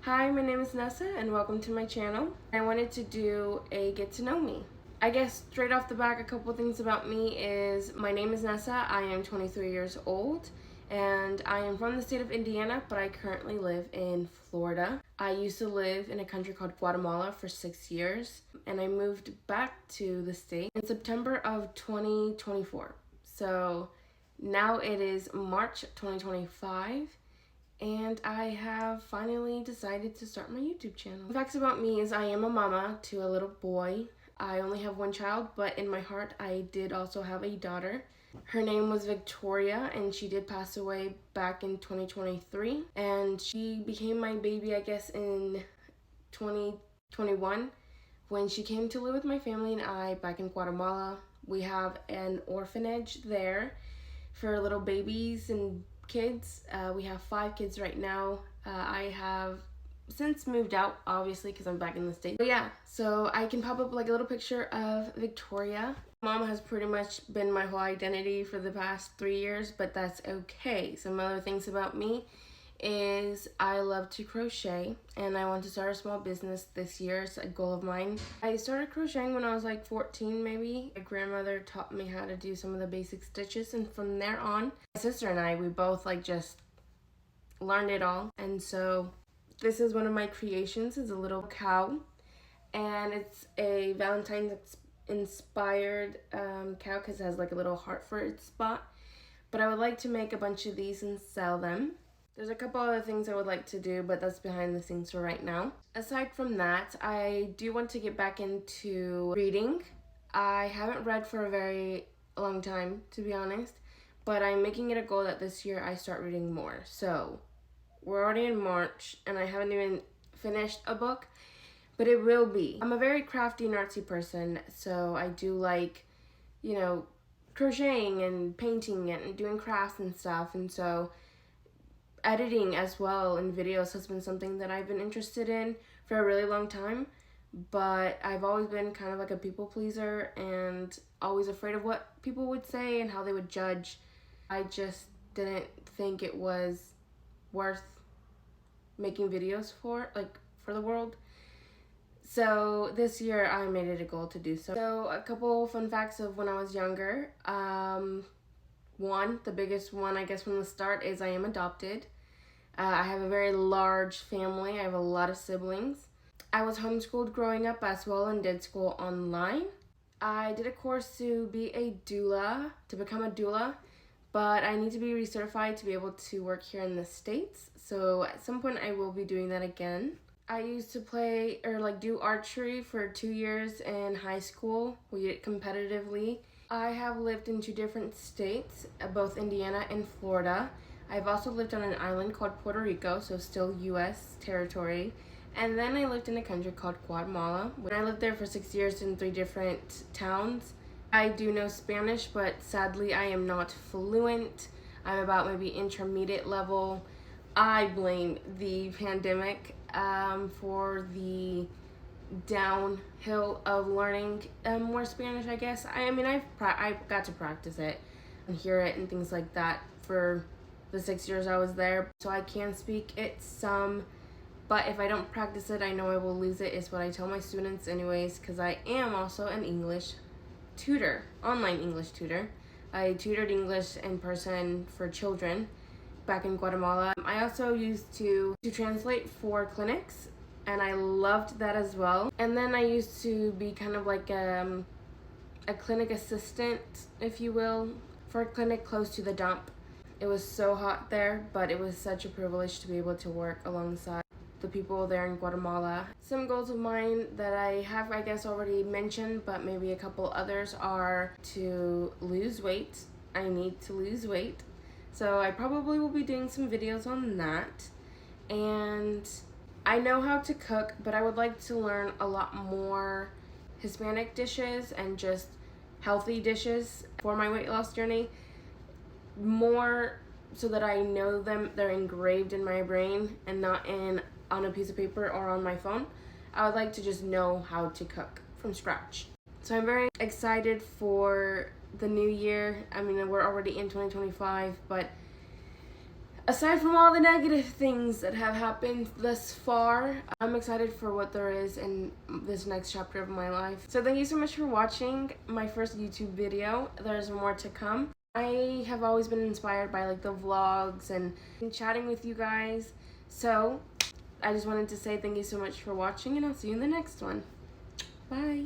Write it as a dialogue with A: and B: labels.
A: Hi, my name is Nessa and welcome to my channel. I wanted to do a get to know me. I guess straight off the back, a couple things about me is my name is Nessa. I am 23 years old and I am from the state of Indiana, but I currently live in Florida. I used to live in a country called Guatemala for 6 years and I moved back to the state in September of 2024. So now it is March 2025. And I have finally decided to start my YouTube channel. The facts about me is I am a mama to a little boy. I only have one child, but in my heart I did also have a daughter. Her name was Victoria and she did pass away back in 2023. And she became my baby, I guess, in 2021 when she came to live with my family and I back in Guatemala. We have an orphanage there for little babies and kids. We have 5 kids right now. I have since moved out, obviously, because I'm back in the States. But yeah, so I can pop up like a little picture of Victoria. Mom has pretty much been my whole identity for the past 3 years, but that's okay. Some other things about me is I love to crochet and I want to start a small business this year. It's a goal of mine. I started crocheting when I was like 14 maybe. My grandmother taught me how to do some of the basic stitches, and from there on, my sister and I, we both like just learned it all. And so this is one of my creations. It's a little cow and it's a Valentine's inspired cow because it has like a little heart for its spot. But I would like to make a bunch of these and sell them. There's a couple other things I would like to do, but that's behind the scenes for right now. Aside from that, I do want to get back into reading. I haven't read for a very long time, to be honest, but I'm making it a goal that this year I start reading more. So we're already in March and I haven't even finished a book, but it will be. I'm a very crafty and artsy person, so I do like, crocheting and painting and doing crafts and stuff, and so editing as well in videos has been something that I've been interested in for a really long time, but I've always been kind of like a people pleaser and always afraid of what people would say and how they would judge. I just didn't think it was worth making videos for the world. So this year I made it a goal to do so. So a couple fun facts of when I was younger. The biggest one, I guess, from the start is I am adopted. I have a very large family. I have a lot of siblings. I was homeschooled growing up as well and did school online. I did a course to be a doula, to become a doula, but I need to be recertified to be able to work here in the States. So at some point I will be doing that again. I used to play or do archery for 2 years in high school. We did it competitively. I have lived in 2 different states, both Indiana and Florida. I've also lived on an island called Puerto Rico, so still U.S. territory. And then I lived in a country called Guatemala. When I lived there for 6 years in 3 different towns. I do know Spanish, but sadly I am not fluent. I'm about maybe intermediate level. I blame the pandemic for the downhill of learning more Spanish, I guess. I mean, I got to practice it and hear it and things like that for the 6 years I was there, so I can speak it some, but if I don't practice it, I know I will lose it, is what I tell my students anyways, because I am also an English tutor, online English tutor. I tutored English in person for children back in Guatemala. I also used to translate for clinics, and I loved that as well. And then I used to be kind of like a clinic assistant, if you will, for a clinic close to the dump. It was so hot there, but it was such a privilege to be able to work alongside the people there in Guatemala. Some goals of mine that I have, I guess, already mentioned, but maybe a couple others are to lose weight. I need to lose weight. So I probably will be doing some videos on that. And I know how to cook, but I would like to learn a lot more Hispanic dishes and just healthy dishes for my weight loss journey. More so that I know them, they're engraved in my brain and not on a piece of paper or on my phone. I would like to just know how to cook from scratch. So I'm very excited for the new year. I mean, we're already in 2025, but aside from all the negative things that have happened thus far, I'm excited for what there is in this next chapter of my life. So thank you so much for watching my first YouTube video. There's more to come. I have always been inspired by like the vlogs and chatting with you guys. So I just wanted to say thank you so much for watching, and I'll see you in the next one. Bye.